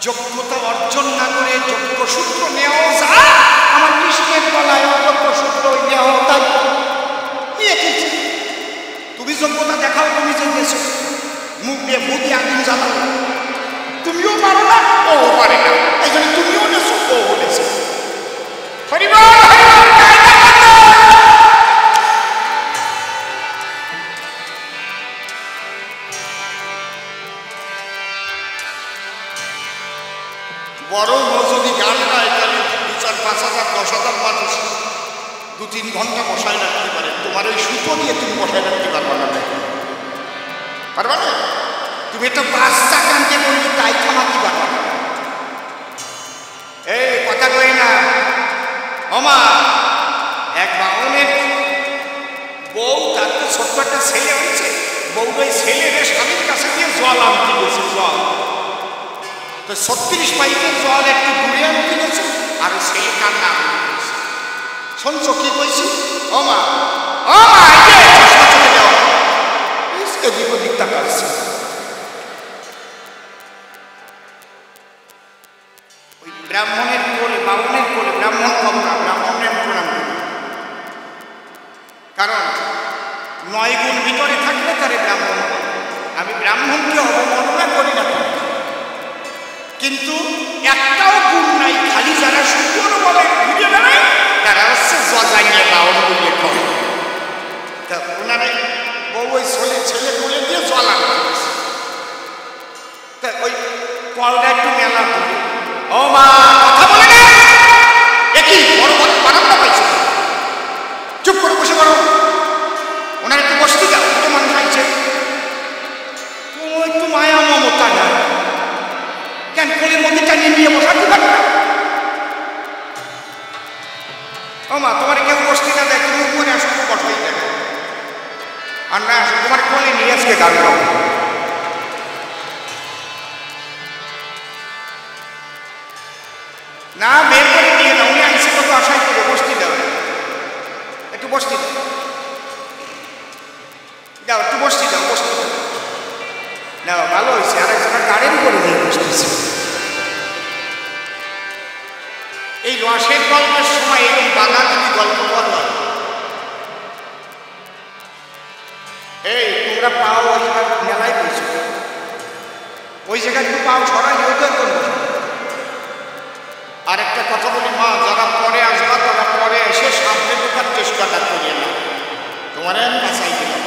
যোগ্যতা অর্জন না করে যোগ্য সূত্র নেওয়া যায়। আমার কৃষ্ণের গলায় অযোগ্য সূত্র নেওয়া তাই নিয়ে খেয়েছে। তুমি যোগ্যতা দেখাও, তুমি যে গেছো মুখ দিয়ে ভূতি আগুন জ্বালাও, তুমিও পারো না ও পারে না, এই জন্য তুমিও নেছো ও নেছো। বড় যদি গান গায় তাহলে 2-4-5,000 10,000 মানুষ 2-3 ঘন্টা বসায় রাখতে পারে। তোমার ওই সুতো দিয়ে তুমি বসায় রাখতে পারবা না, পারবা না। তুমি একটা বাচ্চা কানতে বললি তাই থামাতে পারবা না। এই কথা কই না ওমা, এক বাউনের বউ, তার তো ছোট্ট একটা ছেলে হয়েছে, বউ ওই ছেলের স্বামীর কাছে দিয়ে জল আনতে গেছে, জল তো 36 পাইপের জল একটু দূরে আনতে গেছে, আর ছেলে কান্না শুনছো কি কইছি? ওমা ওমা চশমা চলে যাও, এদিক ওদিক তাকাচ্ছে। ওই ব্রাহ্মণের কোলে, বাউনের কোলে, ব্রাহ্মণ কম না, ব্রাহ্মণের প্রণাম করি, কারণ 9 গুণ ভিতরে থাকলে তারে ব্রাহ্মণ। আমি ব্রাহ্মণকে অবমাননা করি না, কিন্তু একটাও গুণ নাই, খালি যারা সুন্দর বলে ঘুরে বেড়ায় তারা হচ্ছে জজাইয়ে বাউন বলে কয়। তা ওনারে বউ ওই ছেলে বলে দিয়ে জল আনতে গেছে, তা ওই কলটা একটু মেলা বলে, ও মা কথা বলে না, একই বড় বড় বারান্দা পাইছে, চুপ করে বসে পড়ো, ওনার একটু বসতে দাও, দুটো মানুষ আইছে, একটু মায়া মমতা না, কেন কোলের মধ্যে টানিয়ে নিয়ে বসাতে পারবে না? ও মা তোমার কেউ বসতে না দেয়, তুমি উপরে আসো, বসতেই দেয়, আর না আসো তোমার কোলে নিয়ে আজকে গান গাও। না বের করে নিয়ে না, উনি আইসে কত আশাই করে বসতে দাও, একটু বসতে দাও, দাও একটু বসতে দাও, বসতে দাও, না ভালো হয়েছে, আর একজনের গাড়ির উপরে দিয়ে বসতেছে। এই রসের গল্পের সময় এরকম বাধা যদি গল্প বলো, এই তোমরা পাও ওই মেলায় বলছো, ওই জায়গায় একটু পাও ছড়াই হয়ে তো একদম। আর একটা কথা বলি মা, যারা পরে আসবা তারা পরে এসে সামনে ঢোকার চেষ্টাটা করিয়ে না, তোমার আমি বাঁচাই দিলাম,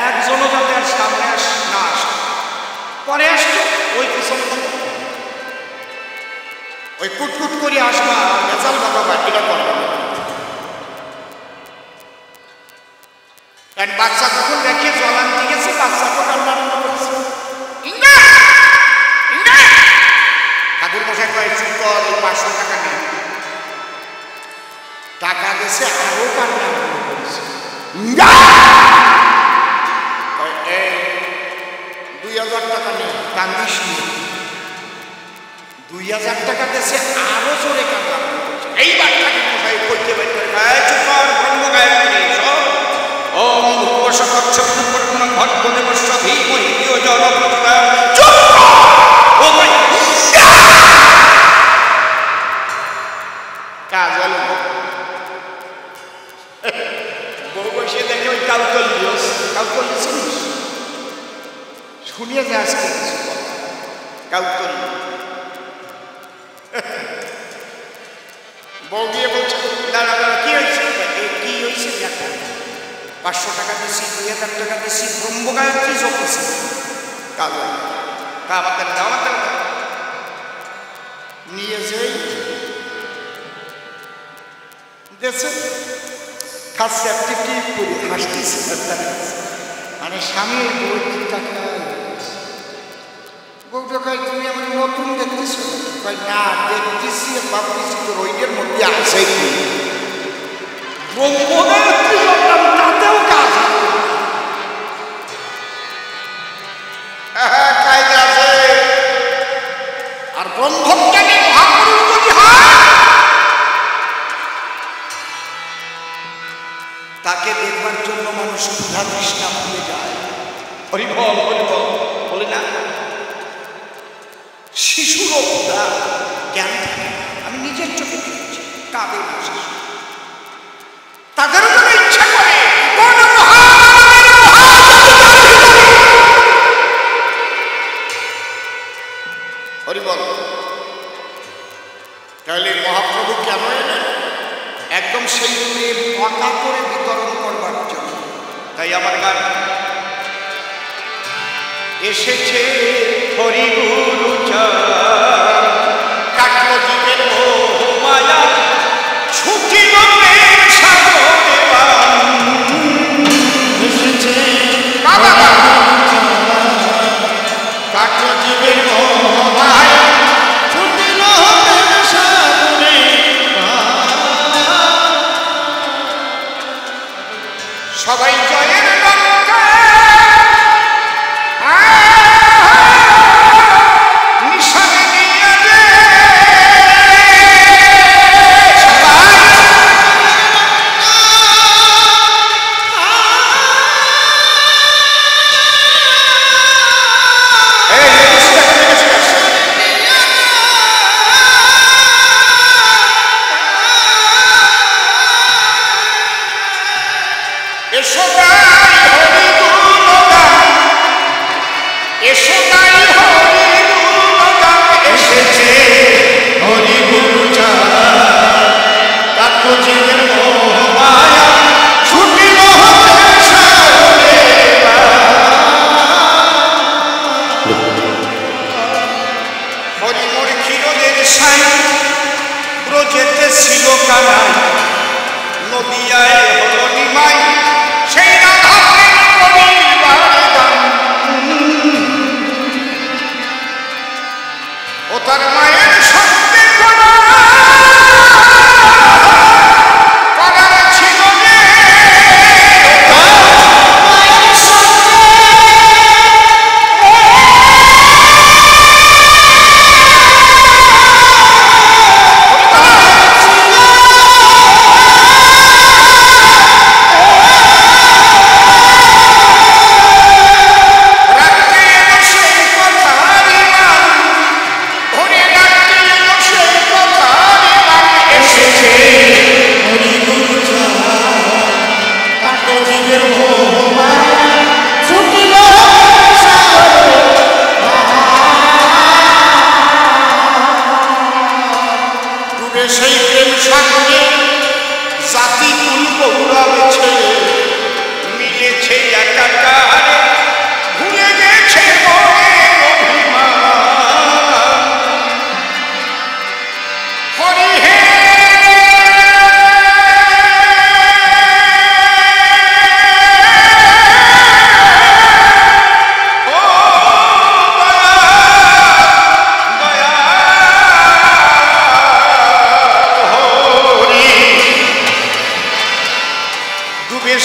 একজনও যাতে আর সামনে না আসে, পরে আসছো ওই পিছন ওই কুটকুট করে আসবা, বেচাল বাবা এটা করবে না। কারণ বাচ্চা যখন দেখে জল আনতে গেছে, বাচ্চা তো কান্না করছে, ঠাকুর মশাই কয় চুপ কর, এই 500 টাকা নেই, টাকা দিয়েছে আরো কান্না করেছে, 2000 টাকা নেই, কান্দিস নি, 2000 টাকা দিয়েছে আরো জোরে কান্না করেছে। এইবার ঠাকুর মশাই কইতে পারি চুপ কর, ব্রহ্ম গায়ত্রী ওম ভূবশকচ্ছ পূর্ণং ভট্টদেবস্য ধীমহি ধিয়ো যো ন প্রচোদয়াৎ। চুপ কর, ও ভাই কাজ হলো, বউ বসে দেখে ওই কাউতল্য শুনিস, শুনিয়ে যে আজকে কিছু কাউতল্য। বউ গিয়ে বলছে দাঁড়া দাঁড়া কি হয়েছে, কি হয়েছে দেখো, 500 টাকা দিয়েছি, 2000 টাকা দিয়েছি, ব্রহ্ম গায়ত্রী জপেছি, কাজ আমাদের দাওয়াতের নিয়ে যেই দেশে খাচ্ছে একটি করে হাসতেছে, মানে স্বামীর বউয়ের টাকা বউটা কয় তুমি আমার নতুন দেখতেছ, কয় না দেখতেছি ভাবতেছি তো রইদের মধ্যে আছে ব্রহ্মগায়ত্রী জপলাম, তাতেও কাজ আছে। আর ব্রহ্মজ্ঞানী মহাপুরুষ যদি হয় তাকে দেখবার জন্য মানুষ ক্ষুধা তৃষ্ণা ভুলে যায়। হরি বল বলে না তাদের বসে তাদেরও তো ইচ্ছা করে হরিবল। তাহলে মহাপ্রভু কেন এলেন? একদম সেই প্রেম পাকা করে বিতরণ করবার জন্য। তাই আমার গান এসেছে হরিগুরু কাটলো জীবের মায়া ছুটিল প্রেম সাগরে বান। এসেছে কাটলো জীবের মায়া ছুটিল প্রেম সাগরে বান। সবাই জয়ের লঙ্কা নিশানে নিয়ে রে এসো গাই হরি গুণগান, এসো গাই হরি গুণগান। এসেছে হরি গুরু কাটলো জীবের মোহ মায়া ছুটিল প্রেম সাগরে বান। হরি মোর ক্ষীরদের সাই ব্রজেতে ছিল কানাই, নদিয়ায় হলো নিমাই সেই রাধা প্রেম করিবার গান। ও তার মায়ের সত্যে করার ছিল যে সেই প্রেম সাগরে জাতি কুল গৌরব ছেড়ে মিলেছে একাকার, ভুলে গেছে মনের অভিমান। হরি হে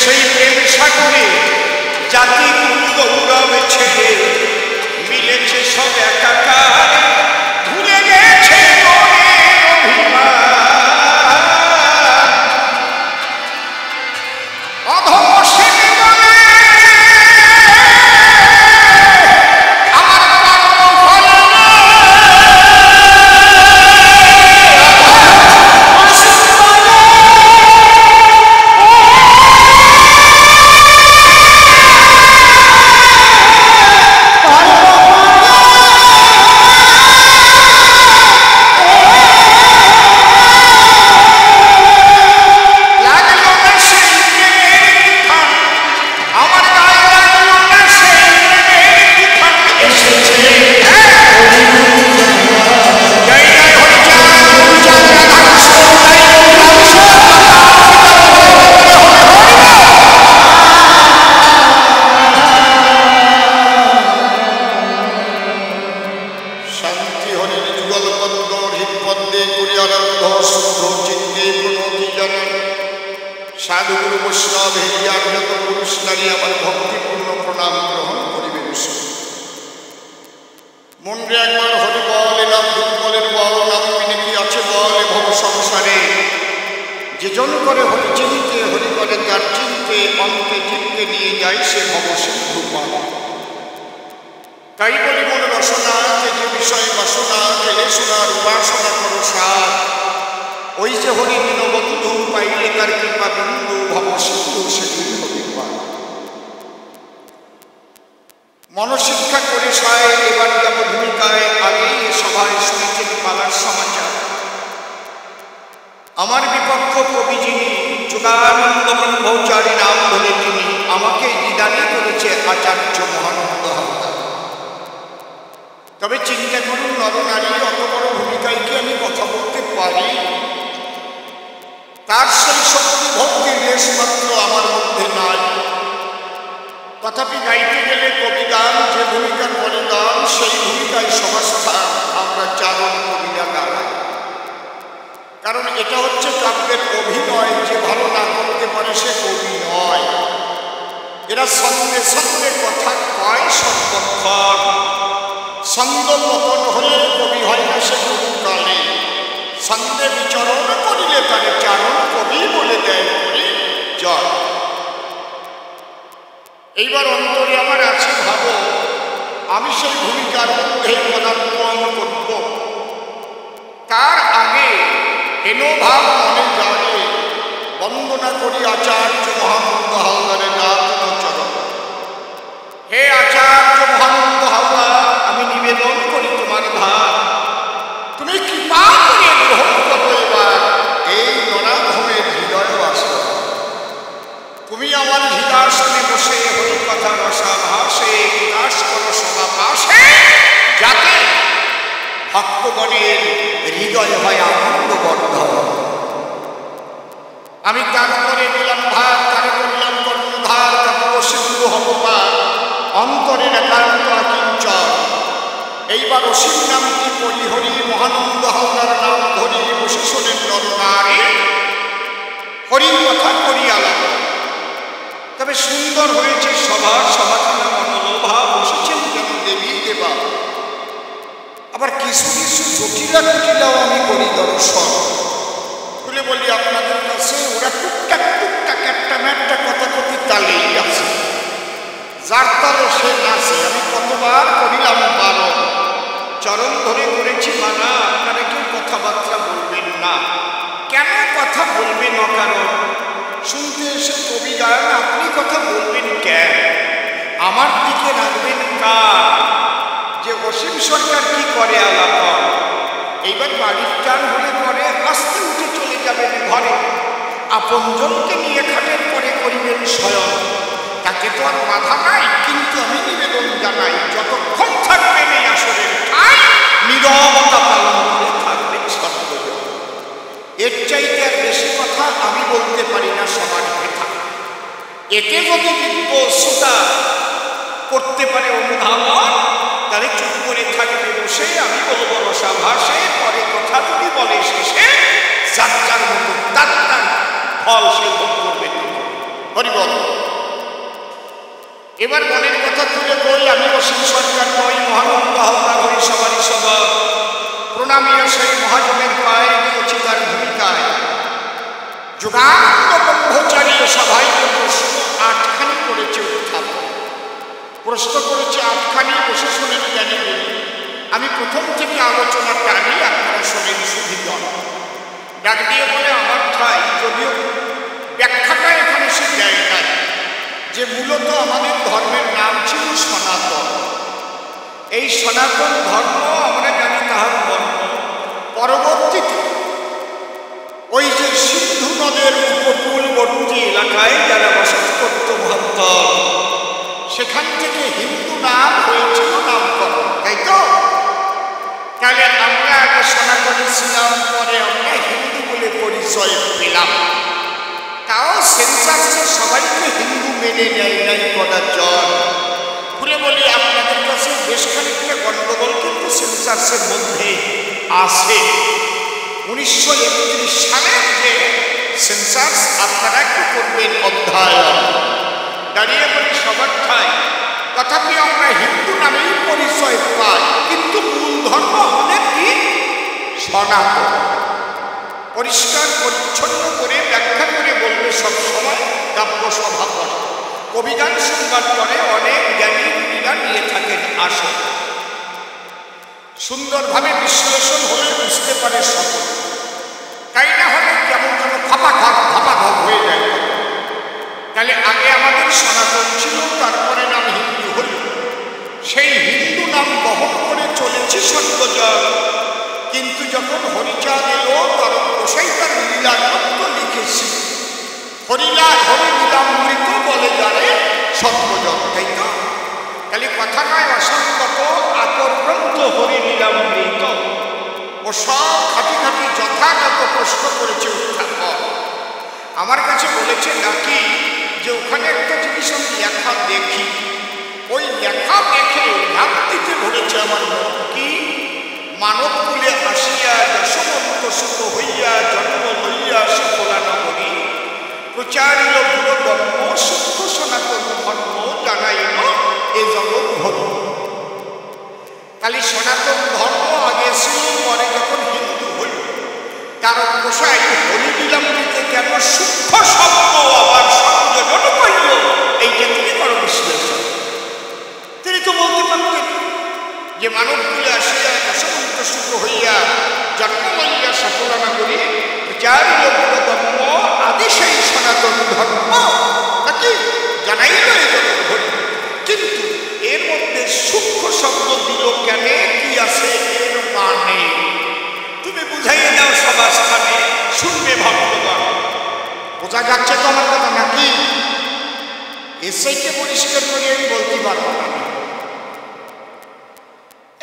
সেই প্রেম সাগরে জাতি কুল গৌরব ছেড়ে মিলেছে সব একাকার, ভুলে গেছে মনের অভিমান। অধম সেন বলে আমার কর্ম ফল সাধুগুরু বৈষ্ণব হেরিয়ার যত পুরুষ নারী আমার ভক্তিপূর্ণ প্রণাম গ্রহণ করিবেন। মনরে একবার হরি বল নাম দুর্বলের বল নাম কি আছে বল ভব সংসারে, যেজন করে হরি চিনতে হরি করে তার চিনতে অন্তে জীবকে নিয়ে যায় সে ভব সিন্ধু পান। তাই বলি মন রসনা যে বিষয় বাসনা খেলে শোনার উপাসনা করো সার, ওই যে হরি দীনবন্ধু পাইলে তার কৃপা বিন্দু ভব সিন্ধু সেদিন হবি পার। মনশিক্ষা করে সায় এবার যাব ভূমিকায়। আগেই এ সভায় শুনেছেন পালার সমাচার। আমার বিপক্ষ কবি যিনি যোগানন্দ ব্রহ্মচারী নাম ধরে তিনি আমাকে নিদানি করেছে আচার্য মহানন্দ হালদার। তবে চিন্তা করুন নরনারী, অত বড় ভূমিকায় কি আমি কথা বলতে পারি? তার সেই শক্তি ভক্তির রেশ মাত্র আমার মধ্যে নাই। তথাপি গাইতে গেলে কবিগান যে ভূমিকার বলিদান, সেই ভূমিকায় সমাস্থান আমরা চারণ কবিরা গাই। কারণ এটা হচ্ছে কাব্যের অভিনয়। যে ভালো না করতে পারে সে কবি নয়। এরা সঙ্গে সঙ্গে কথা কয় সর্বক্ষণ। ছন্দ পতন হলে কবি হয় না সে কালে। ছন্দে বিচরণ করিলে তারে চারণ কবি বলে দেয় করি জয়। এইবার অন্তরে আমার আছে ভাবো, আমি সেই ভূমিকার মধ্যে পদার্পণ করব। তার আগে হেনভাব মনে জানে বন্দনা করি আচার্য মহানন্দ হালদারের নাম চরণ। হে আচার্য মহানন্দ হালদার, আমি নিবেদন করি তোমার ধার। তুমি কৃপা করে গ্রহণ করো এবার এই নরাধমের হৃদয় আসো। তুমি আমার হৃদয়াসনে বসে হরি কথা রসা ভাসে বিকাশ করো সভা পাশে, যাতে ভক্তগণের হৃদয় হয় আনন্দ বর্ধন। আমি তারপরে দিলাম ভার, তারে করলাম কর্ণধার, তারপর সিন্ধু হবার অন্তরের একান্ত আকিঞ্চন। এইবার অসীম নামটি পরিহরি মহানন্দ হালদার নাম ধরি বসে শোনেন নরনারী হরির কথা করি আলাপ। তবে সুন্দর হয়েছে সভার সভাখানা মনোলোভা, বসেছেন যেন দেবী দেবা। আবার কিছু কিছু জটিলা টুটিলাও আমি করি দর্শন। বলে বলি আপনাদের কাছে ওরা টুকটাক টুকটাক একটা ম্যাটটা কথা কথি তালেই আছে, যার তালে সে নাচে। আমি কতবার করিলাম বারণ, চরণ ধরে করেছি মানা, আপনারা কেউ কথাবার্তা বলবেন না। কেন কথা বলবেন অকারণ? শুনতে এসে কবি গান, আপনি কথা বলবেন কেন? আমার দিকে রাখবেন কার? যে অসীম সরকার কি করে আলাপন। এইবার বাড়ির টান হলে পরে আস্তে উঠে চলে যাবেন ঘরে, আপনজনকে নিয়ে খাটের পরে করিবেন স্বয়ং। তাকে তো আর বাধা নাই, কিন্তু আমি নিবেদন জানাই যতক্ষণ থাকবেন এই আসরের ঠাই নীরবতা পালন করে থাকবেন সর্বজন। এর চাইতে আর বেশি কথা আমি বলতে পারি না সবার কথা। এতে যদি দিব্যতা করতে পারে অনুধাবন, তাহলে চুপ করে থাকবে বসে। আমি বলবো রসা ভাসে, পরে কথা যদি বলে শেষে যার যার মতো তার তার ফল সে ভোগ করবে। হরি বল। এবার মনের কথা তুলে বই, আমি অসীম সরকার নই, মহানন্দ হালদার হরি সবারই সভা। প্রণামীয় সেই মহাজনের পায়ে দিয়েছি তার ভূমিকায়। যোগানন্দ ব্রহ্মচারী সভায় প্রশ্ন 8খানি করেছে উত্থাপন। প্রশ্ন করেছে 8খানি, বসে শোনেন জ্ঞানী বলি। আমি প্রথম থেকে আলোচনা টানি, আপনারা শোনেন সুবিধন। ডাক দিয়ে বলে আমার ঠাই, যদিও ব্যাখ্যাটা এখানে সে দেয় নাই, যে মূলত আমাদের ধর্মের নাম ছিল সনাতন। এই সনাতন ধর্ম আমরা জানি তাহার ধর্ম পরবর্তীতে ওই যে সিন্ধু নদের উপকূলবর্তী এলাকায় যারা বসত করত মহান্তর, সেখান থেকে হিন্দু নাম হয়েছিল নামকরণ, তাই তো? তাহলে আমরা আগে সনাতনী ছিলাম, পরে আমরা হিন্দু বলে পরিচয় পেলাম। তাও সেন্সাসে সবাইকে হিন্দু মেনে নেয় নাই কদাচর। বলে বলি আপনাদের কাছে বেশ খানিকটা গণ্ডগোল কিন্তু সেন্সাসের মধ্যে আছে। 1931 সালের যে সেন্সাস আপনারা একটু করবেন অধ্যয়ন। দাঁড়িয়ে বলি সবার ঠাই, তথাপি আমরা হিন্দু নামেই পরিচয় পাই, কিন্তু মূল ধর্ম আমাদের কি? সনাতন। পরিষ্কার পরিচ্ছন্ন করে ব্যাখ্যা করে বলবে সবসময় কাব্য সভা করে। কবিগান শুনবার পরে অনেক জ্ঞানী কবিরা নিয়ে থাকেন আসে, সুন্দরভাবে বিশ্লেষণ হলে বুঝতে পারে সকল। তাই না হলে সনাতন ছিল, তারপরে নাম হিন্দু হল। সেই হিন্দু নাম বহন করে চলেছে সর্বজগ। কিন্তু যখন হরিচাঁদ এলো, তখন গোসাই তার লীলাগ্রন্থ লিখেছে, হরি লীলামৃত বলে যারে সর্বজগ, তাই তো? খালি কথা নয়, অসংখ্য আকর গ্রন্থ হরি লীলামৃত। ও সব খাটি খাটি যথাযথ প্রশ্ন করেছে উত্থাপন। আমার কাছে বলেছে নাকি যে ওখানে একটা জিনিস আমি লেখা দেখি, ওই লেখা দেখে ভ্রান্তিতে ধরেছে আমার মন। কি? মানব কুলে আসিয়া যশবন্ত সুখ হইয়া জন্ম লইয়া সকলা নগরী প্রচারিল গুরুধর্ম সূক্ষ্ম সনাতন ধর্ম জানাইল এ জগৎ ধর্ম। খালি সনাতন ধর্ম আগে ছিল, পরে যখন হিন্দু হইল, কারণ গোসাই হরি লীলামৃতে কেন সূক্ষ্ম শব্দ আবার সংযোজন পাইল, এইটা তিনি করো বিশ্লেষণ। তিনি তো বলতে পারতেন যে মানব কুলে আসিয়া যশবন্ত সুখ হইয়া জন্ম লইয়া সকলা নগরী প্রচারিল গুরুধর্ম আদি সেই সনাতন ধর্ম নাকি জানাইল এ জগৎ ধর্ম। কিন্তু এর মধ্যে সূক্ষ্ম শব্দ দিল কেন? কি আছে এর মানে? তুমি বুঝাইয়ে দাও সভাস্থানে, শুনবে ভক্তগণ। বোঝা যাচ্ছে তো আমার কথা নাকি? এসেকে পরিষ্কার করে আমি বলতে পারবো না,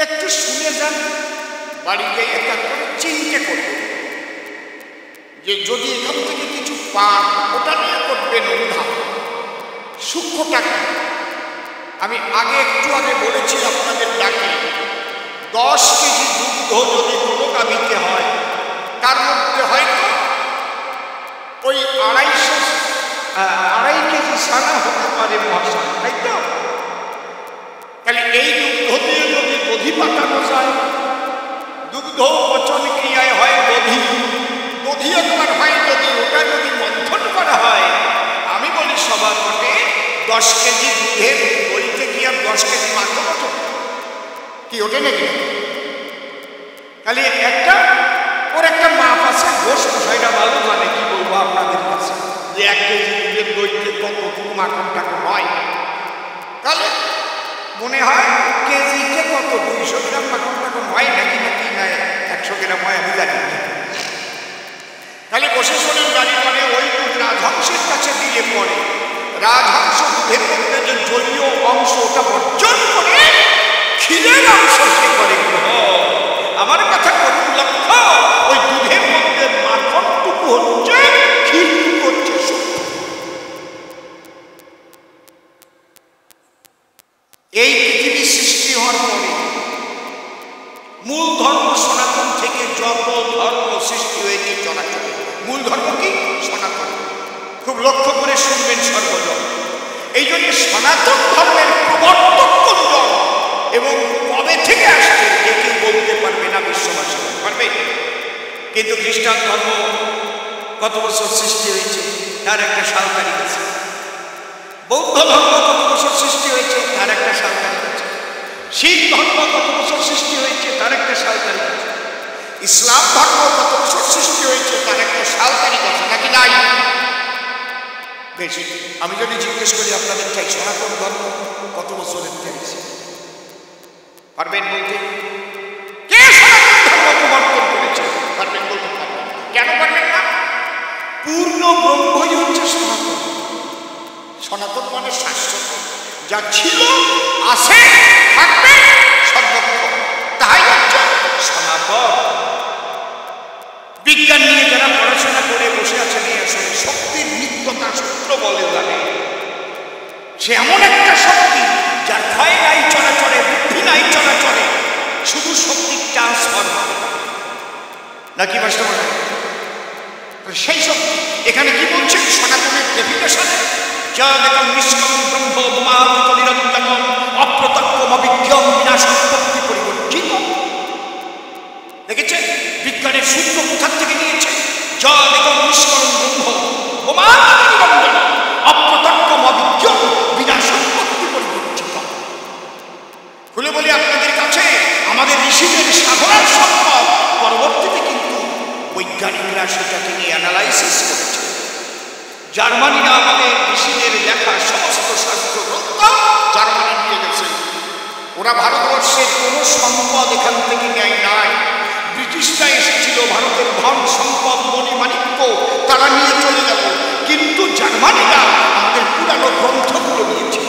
একটু শুনে যান, বাড়িতে একটা করে চিন্তা করবে যে যদি এখান থেকে কিছু পান, ওটা নিয়ে করবেন অনুধান। সূক্ষ্মটা আমি একটু আগে বলেছি আপনাদের ডাকে, 10 কেজি দুগ্ধ যদি কোনো গাভীতে হয়, তার মধ্যে হয়তো ওই 2.5 কেজি সানা হতে পারে মহাশয়, তাই তো? তাহলে এই দুগ্ধ দিয়ে যদি দধি পাঠানো যায়, দুগ্ধ পচন ক্রিয়ায় হয় দধি, দধি একবার হয় যদি, ওটা যদি মন্থন করা হয়, আমি বলি সবার মতে 10 কেজি দুধের দইতে কি আর 10 কেজি মাত্র ওঠে কি? ওঠে নাকি? তাহলে ওর একটা মাপ আছে। ঘোষ মশাইটা ভালো জানে, কি বলবো আপনাদের কাছে, যে 1 কেজি দুধের দইতে কতটুকু মাখন টাকা হয়। তাহলে মনে হয় কেজিতে কত 200 গ্রাম মাখন টাখন হয় নাকি নাকি না 100 গ্রাম হয়, আমি জানি না। তাহলে বসে শোনেন গাড়ি করে ওই দুধ রাজহংসের কাছে দিয়ে পড়ে, রাজহংস দুধের মধ্যে যে জলীয় অংশ ওটা বর্জন করে ক্ষীরের অংশ সে করে গ্রহণ। আমার কথা করুন লক্ষ্য, ওই দুধের মধ্যে মাখনটুকু হচ্ছে, ক্ষীরটুকু হচ্ছে সূক্ষ্ম। এই পৃথিবী সৃষ্টি হওয়ার পরে মূল ধর্ম সনাতন থেকে যত ধর্ম সৃষ্টি হয়েছে চলাচলে, মূল ধর্ম কি? সনাতন। খুব লক্ষ্য করে শুনবেন সর্বজন। এই জন্য সনাতন ধর্মের প্রবর্তক কোনজন এবং কবে থেকে আসছে একে বলতে পারবে না বিশ্ববাসী, পারবে? কিন্তু খ্রিস্টান ধর্ম কত বছর সৃষ্টি হয়েছে তার একটা সাল তারিখ আছে। বৌদ্ধ ধর্ম কত বছর সৃষ্টি হয়েছে তার একটা সাল তারিখ আছে। শিখ ধর্ম কত বছর সৃষ্টি হয়েছে তার একটা সাল তারিখ আছে। ইসলাম ধর্ম কত বছর সৃষ্টি হয়েছে তার একটা সাল তারিখ আছে, নাকি নাই? বেশি। আমি যদি জিজ্ঞেস করি আপনাদের চাই সনাতন ধর্ম কত বছরের চাইছে, পারবেন বলতে? কে সনাতন ধর্ম প্রবর্তন করেছে? পারবেন বলতে? পারবেন। কেন পারবেন না? পূর্ণ ব্রহ্মই হচ্ছে সনাতন। সনাতন মানে শাশ্বত, যা ছিল, আছে, থাকবে সর্বক্ষণ, তাই হচ্ছে সনাতন। বিজ্ঞান নিয়ে যারা পড়াশোনা করে বসে আছে, নিয়ে আসলে শক্তির নিত্যতা সূত্র বলে জানে, সে এমন একটা শক্তি যার ভয় নাই চলাচলে, বুদ্ধি নাই চলাচলে, শুধু শক্তির ট্রান্সফার হবে, নাকি বুঝতে পারেন? সেই শক্তি এখানে কি বলছেন সনাতনের ডেফিনেশনে? যদেকং নিষ্কলং ব্রহ্ম উমাদিত নিরঞ্জনম অপ্রত্যক্ষম অবিজ্ঞম বিনাশোৎপত্তি পরিবর্জিত। দেখেছেন বিজ্ঞানের সূত্র কোথা থেকে নিয়েছে? যদেকং নিষ্কলং ব্রহ্ম উমাদিত নিরঞ্জনম অপ্রত্যক্ষম অবিজ্ঞম বিনাশোৎপত্তি পরিবর্জিত। খুলে বলি আপনাদের কাছে, আমাদের ঋষিদের সাধনার সম্পদ পরবর্তীতে কিন্তু বৈজ্ঞানিকরা সেটাকে নিয়ে অ্যানালাইসিস করেছে। জার্মানিরা আমাদের ঋষিদের লেখা সমস্ত শাস্ত্র গ্রন্থ জার্মানি নিয়ে গেছে। ওরা ভারতবর্ষের কোনো সম্পদ এখান থেকে নেয় নাই। ব্রিটিশরা এসেছিল, ভারতের ধন সম্পদ মণিমাণিক্য তারা নিয়ে চলে গেল, কিন্তু জার্মানিরা আমাদের পুরানো গ্রন্থগুলো নিয়েছিল।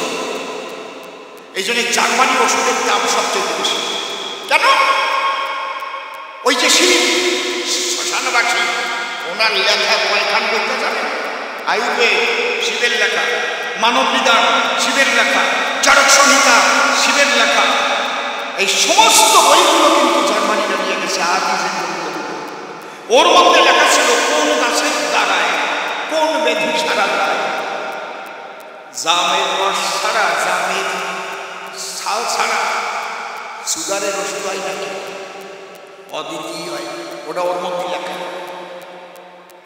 এই জন্য জার্মানি ওষুধের দাম সবচেয়ে বেশি। কেন? ওই যে শিব শ্মশানবাসী, ওনার লেখা কয়খান বলতে জানেন? আয়ুর্বেদ শিবের লেখা, মানব বিধান শিবের লেখা, চরক সংহিতা শিবের লেখা। এই সমস্ত বইগুলো কিন্তু জার্মানিরা নিয়ে গেছে। ওর মধ্যে লেখা ছিল কোন গাছের দ্বারায় কোন ব্যাধি সারা যায়, জামের রস ছাড়া, জামের ছাল ছাড়া সুগারের ওষুধ হয় নাকি? অদ্বিতীয় হয়, ওটা ওর মধ্যে লেখা।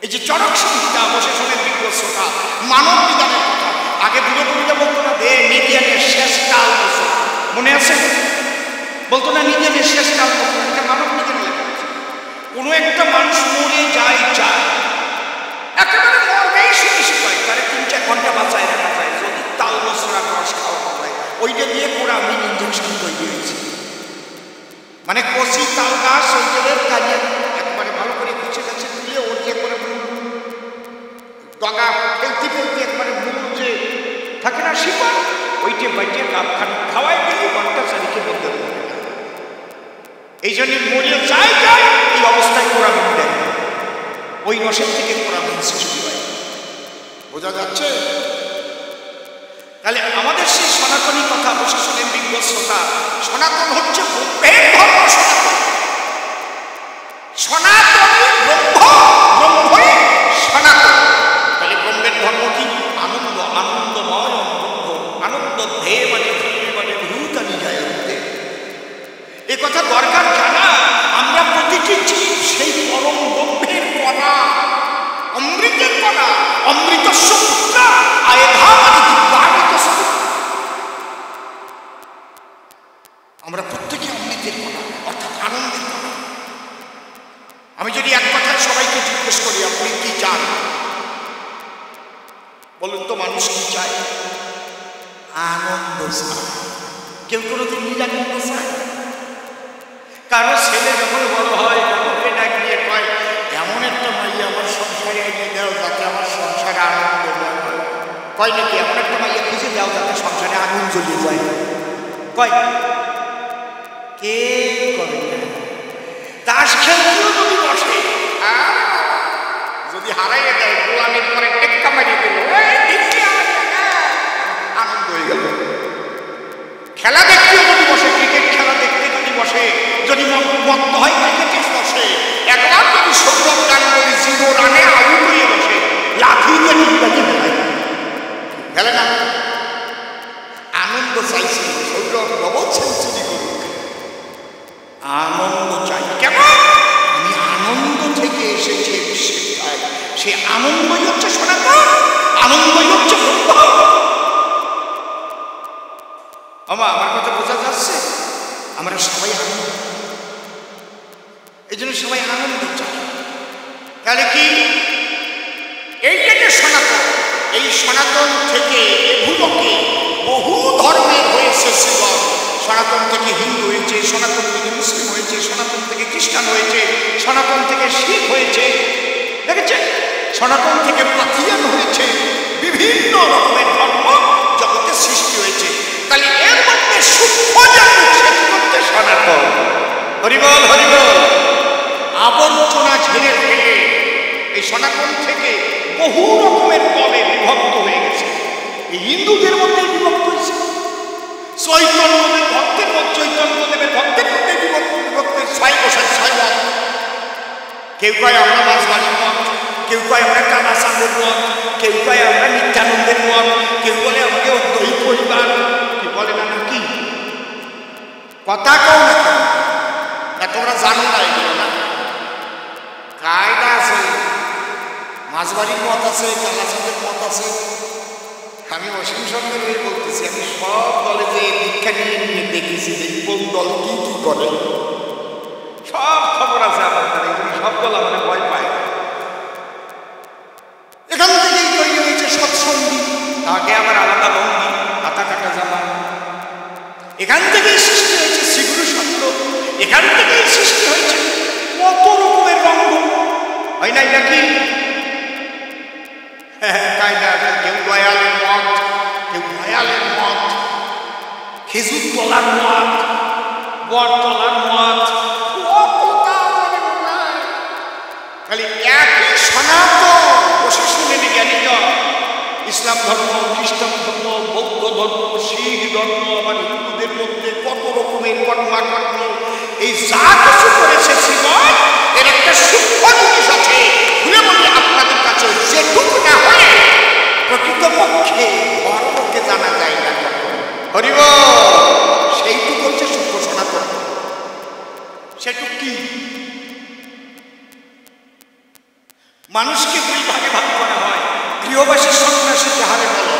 এই যে চরক সংহিতা, অবশেষণের বিজ্ঞতা, মানব বিধানের কথা, আগে পুরোপুরিটা বলতো না দে নিদিয়ানের শেষ কাল বছর, মনে আছে? বলতো না নিদিয়ানের শেষ কাল বছর, এটা মানব বিধানে লেখা আছে। কোনো একটা মানুষ মরে যায় চায়, একেবারে মরবেই সুনিশ্চিত হয়, তারে 3-4 ঘন্টা বাঁচায় রাখা যায় যদি তাল মশলার রস খাওয়া হয়। ওইটা দিয়ে কোরামিন ইঞ্জেকশন তৈরি হয়েছে। মানে কচি তাল গাছ ওইটাদের কাজে একবারে ভালো করে কুচে কাছে তুলে ওর যে করে ডগা ফেলতে ফেলতে একবারে মূল যে থাকে না শিপা, ওইটে বাইটে কাপখান খাওয়াই গেলে ঘন্টা চারিকে বলতে পারে। এই জন্য মরে যায় যায় এই অবস্থায় কোরামিন দেয়, ওই রসের থেকে কোরামিন সৃষ্টি হয়। বোঝা যাচ্ছে? তাহলে আমাদের সেই সনাতনী কথা, অবশেষণের বিজ্ঞতা, সনাতন হচ্ছে ব্রহ্মের ধর্ম। সনাতনী ব্রহ্ম, ব্রহ্মই সনাতন। তাহলে ব্রহ্মের ধর্ম কি? আনন্দ, আনন্দময় ব্রহ্ম। আনন্দ ধে মানে মানে ভূতানি জায়ন্তে। এ কথা দরকার জানা। আমরা প্রতিটি জীব সেই পরম ব্রহ্মের কণা, অমৃতের কণা। অমৃত সূত্র আয়ধা মানে দিব্যামৃত সূত্র। আমরা প্রত্যেকে অমৃতের কণা, অর্থাৎ আনন্দের কণা। আমি যদি এক কথায় সবাইকে জিজ্ঞেস করি আপনি কি চান, বলুন তো মানুষ কি চায়? আনন্দ চায়। কেউ কোনোদিন নিরানন্দ চায়? কারো ছেলে যখন বড় হয় বাবাকে ডাক দিয়ে কয় এমন একটা মাইয়া আমার সংসারে এনে দাও যাতে আমার সংসারে আনন্দ হয়। কয় নাকি এমন একটা মাইয়া খুঁজে দাও যাতে সংসারে আগুন জ্বলিয়ে যায়? কয় কে করে? তাস খেলতেও যদি বসে, যদি হারাইয়ে দেয় গোলামের পরে টেক্কা মারিয়ে দিল, আনন্দ হয়ে গেল। খেলা দেখতেও যদি বসে, ক্রিকেট খেলা দেখতে যদি বসে, যদি মত হয় ক্রিকেটে বসে, একবার যদি সৌরভ গাঙ্গুলি 0 রানে আউট হয়ে বসে, লাঠি দিয়ে নির্বাচন ফেলে না। আনন্দ চাইছে সৌরভ ডবল সেঞ্চুরি করুক, আনন্দ চাই। কেমন? আমি আনন্দ থেকে এসেছি বিশ্বের, সে আনন্দই হচ্ছে সনাতন, আনন্দই হচ্ছে ব্রহ্ম। আমার কথা বোঝা যাচ্ছে? আমরা সবাই আনন্দ, এই জন্য সবাই আনন্দ চাই। তাহলে কি এই যে সনাতন, এই সনাতন থেকে ভূলোকে বহু ধর্মের হয়েছে সৃজন। সনাতন থেকে হিন্দু হয়েছে, সনাতন থেকে মুসলিম হয়েছে, সনাতন থেকে খ্রিস্টান হয়েছে, সনাতন থেকে শিখ হয়েছে, দেখেছেন? সনাতন থেকে পাথিয়ান হয়েছে, বিভিন্ন রকমের ধর্ম জগতে সৃষ্টি হয়েছে। তাহলে এর মধ্যে সূক্ষ্ম জাতি সেটি হচ্ছে সনাতন। হরিবল হরিবল। আবর্জনা ঝেড়ে ফেলে এই সনাতন থেকে বহু রকমের দলে বিভক্ত হয়ে গেছে। এই হিন্দুদের মধ্যে বিভক্ত হয়েছে, চৈতন্যদেব ভক্তের মধ্যে, চৈতন্যদেবের ভক্তের মধ্যে বিভক্ত 6 বছর 6 মত। কেউ কয় আমরা মাঝবাড়ির মত, কেউ কয় আমরা কানাচাঁদের মত, কেউ কয় আমরা নিত্যানন্দের মত, কেউ বলে আমাকে অদ্বৈত পরিবার, কি বলে না কি কথা কও না কেন? তোমরা জানো না এগুলো না? কায়দা আছে, মাঝবাড়ির মত আছে, কানাচাঁদের মত আছে। আমি অসীম সঙ্গে বলতেছি, আমি সব দলে যে দীক্ষা নিয়ে নিয়ে দেখেছি যে কোন দল কি কি করে, সব খবর আছে আমার। সব দল আমাদের ভয় পায়। এখান থেকেই তৈরি হয়েছে এ আবার আলাদা লঙ্গি, হাতা কাটা জামা। এখান থেকেই সৃষ্টি হয়েছে শীঘ্র সত্য, এখান থেকেই সৃষ্টি হয়েছে কত রকমের রঙ্গ, হয় নাই নাকি? কায়দা কেউ দয়ালের মত, কেউ দয়ালের মত, খেজুর তলার মত, বর তলার মত, খালি একই সনাতন বসে শুনেন জ্ঞানীজন। ইসলাম ধর্ম, খ্রিস্টান ধর্ম, বৌদ্ধ ধর্ম, শিখ ধর্ম, আবার হিন্দুদের মধ্যে কত রকমের কর্মাকর্ম, এই যা কিছু করেছে জীবন এর একটা সূক্ষ্ম জিনিস আছে। খুলে বললে আপনাদের কাছে যেটুকু না হয়ে প্রকৃতপক্ষে ধর্মকে জানা যায় না, হরিব সেইটুকু হচ্ছে সূক্ষ্ম সনাতন। সেটুক কি? মানুষকে দুই ভাগে ভাগ করা হয়, গৃহবাসী, সন্ন্যাসী যাহারে বলো।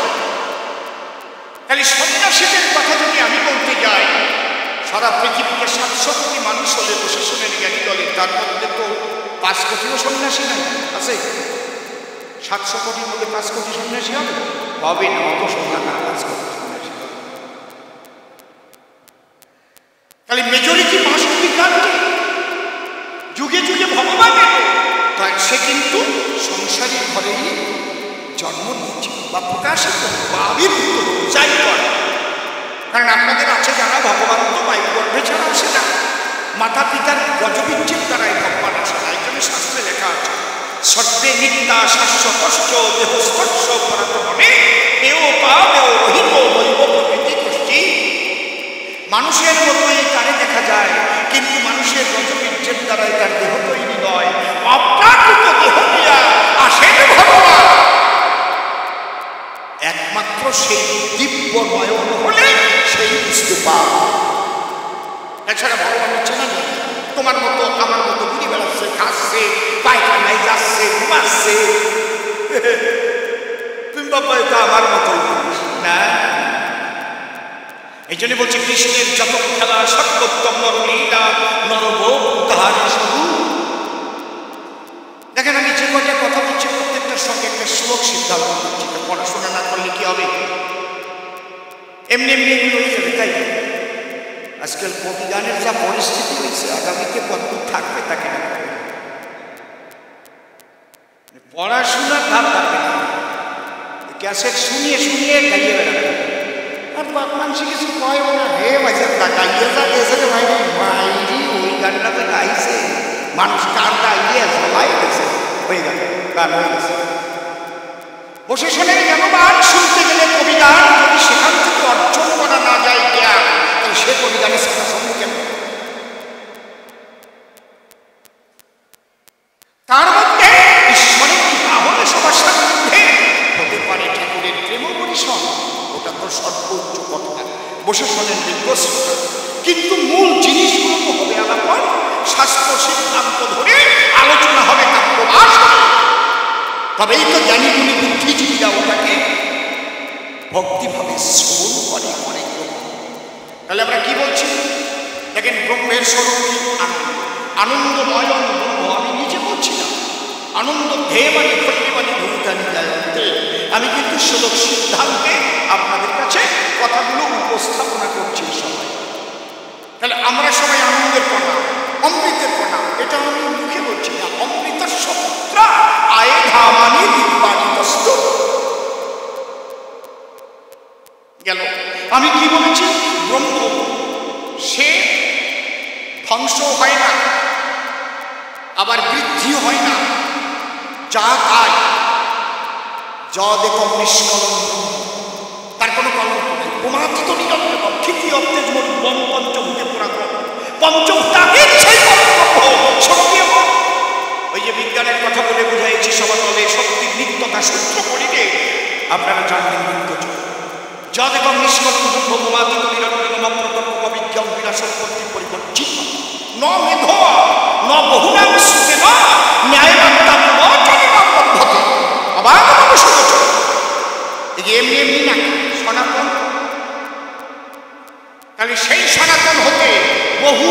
তাহলে সন্ন্যাসীদের কথা যদি আমি বলতে যাই, সারা পৃথিবীতে 700 কোটি মানুষ হলে বসে শোনেন জ্ঞানী দলে, তার মধ্যে তো 5 কোটিও সন্ন্যাসী নাই আছে। 700 কোটির মধ্যে 5 কোটি সন্ন্যাসী হবে? হবে না, অত সংখ্যা না 5 কোটি সন্ন্যাসী হবে। তাহলে মেজরিটি মাস্ট বি কান্ট্রি। যুগে যুগে ভগবানের সে কিন্তু সংসারী ঘরেই জন্ম নিয়েছে বা প্রকাশিত বা আবির্ভূত যাই করে। কারণ আপনাদের আছে যারা ভগবান তো বায়ুগর্ভে ছাড়া আসে না, মাতা পিতার গজবিচ্ছেদ দ্বারাই ভগবান আসে না। এই জন্য শাস্ত্রে লেখা আছে, সর্বে নিত্যা শাশ্বতশ্চ দেহস্পর্শ পরাতমনে এও পাবেও রহিত দৈব প্রকৃতি কষ্টি। মানুষের মতোই তারে দেখা যায়, কিন্তু মানুষের গজবিচ্ছেদ দ্বারাই তার দেহ তৈরি নয়। অপ্রাকৃত দেহ দিয়া আসেন ভগবান, একমাত্র সেই দিব্য নয়ন হলে সেই বুঝতে পার। এছাড়া ভগবান হচ্ছে না তোমার মতো আমার মতো ঘুরে বেড়াচ্ছে, খাচ্ছে, পায়খানায় যাচ্ছে, ঘুমাচ্ছে। তুমি বাবা এটা আমার মতো না। এই জন্য বলছি কৃষ্ণের যত খেলা সর্বোত্তম নরলীলা নরভোগ তাহার শুরু। দেখেন আমি যে কয়টা কথা বলছি প্রত্যেকটার সঙ্গে একটা শ্লোক সিদ্ধান্ত করছি। পড়াশোনা না করলে কি হবে? এমনি এমনি এগুলো হয়ে যাবে। তাই আজকাল কবিগানের যা পরিস্থিতি হয়েছে, আগামীতে কতদূর থাকবে তাকে না, পড়াশোনার ধার থাকবে না, ক্যাসেট শুনিয়ে শুনিয়ে গাইয়ে বেড়াবে। আর মানুষ কিছু কয় না, হে বাজার গাইয়ে যা গেছে রে ভাই, মাইরি ওই গানটা তো গাইছে, মানুষ কার গাইয়ে জলাই গেছে, ওই গান হয়ে গেছে। বসে শোনেন জ্ঞানবান শুনতে গেলে কবিগান যদি সেখান থেকে অর্জন করা না যায় জ্ঞান, তাহলে সে কবিগানের সাথে সঙ্গে কেন? তার মধ্যে ঈশ্বরের তাহলে সবার সাথে হতে পারে ঠাকুরের প্রেম পরিসর, ওটা তো সর্বোচ্চ কথা। বসে শোনেন দিব্যশ্রোতা, কিন্তু মূল জিনিসগুলো তো হবে আলাপন, শাস্ত্র সিদ্ধান্ত ধরে আলোচনা হবে, কাব্যবাস হবে। তবেই তো জ্ঞানীগুলি বুদ্ধিজীবীরা ওটাকে ভক্তিভাবে শ্রবণ করে করে। তাহলে আমরা কি বলছি? দেখেন ব্রহ্মের স্বরূপ কি? আনন্দ, আনন্দময়ন ব্রহ্ম। আমি নিজে বলছি না, আনন্দ ধেয় মানে খৈলে মানে ভূতানি জায়গাতে। আমি কিন্তু শ্লোক সিদ্ধান্তে আপনাদের কাছে কথাগুলো উপস্থাপনা করছি সবাই। তাহলে আমরা সবাই আনন্দের কণা, অমৃতের কণা, এটা আমি মুখে বলছি না। অমৃতের সত্রা আয়ে ধামানি দিব্যানিতস্ত গেল। আমি কি বলেছি? ব্রহ্ম সে ধ্বংস হয় না, আবার বৃদ্ধিও হয় না, যা তাই যদেকম নিষ্কলম, তার কোনো কলঙ্ক নেই। প্রমাণিত নিরন্তর তৃতীয় তেজমরূপম পঞ্চভূতে পরাক্রম, পঞ্চভূতাকের সেই শক্তি। ওই যে বিজ্ঞানের কথা বলে বুঝাইছি সবার তলে শক্তির নিত্যতা সূত্র করিলে আপনারা জানবেন যদেকম নিষ্কলম ব্রহ্ম প্রমাণিত নিরন্তর নমপ্রকল্প বিজ্ঞান বিনা সম্পত্তি পরিবর্তিত ন মেধোয়া ন বহুনাম সুতে না ন্যায়বান্তা পদ্ধতি আবার এমনি এমনি না সনাতন। তাহলে সেই সনাতন হতে বহু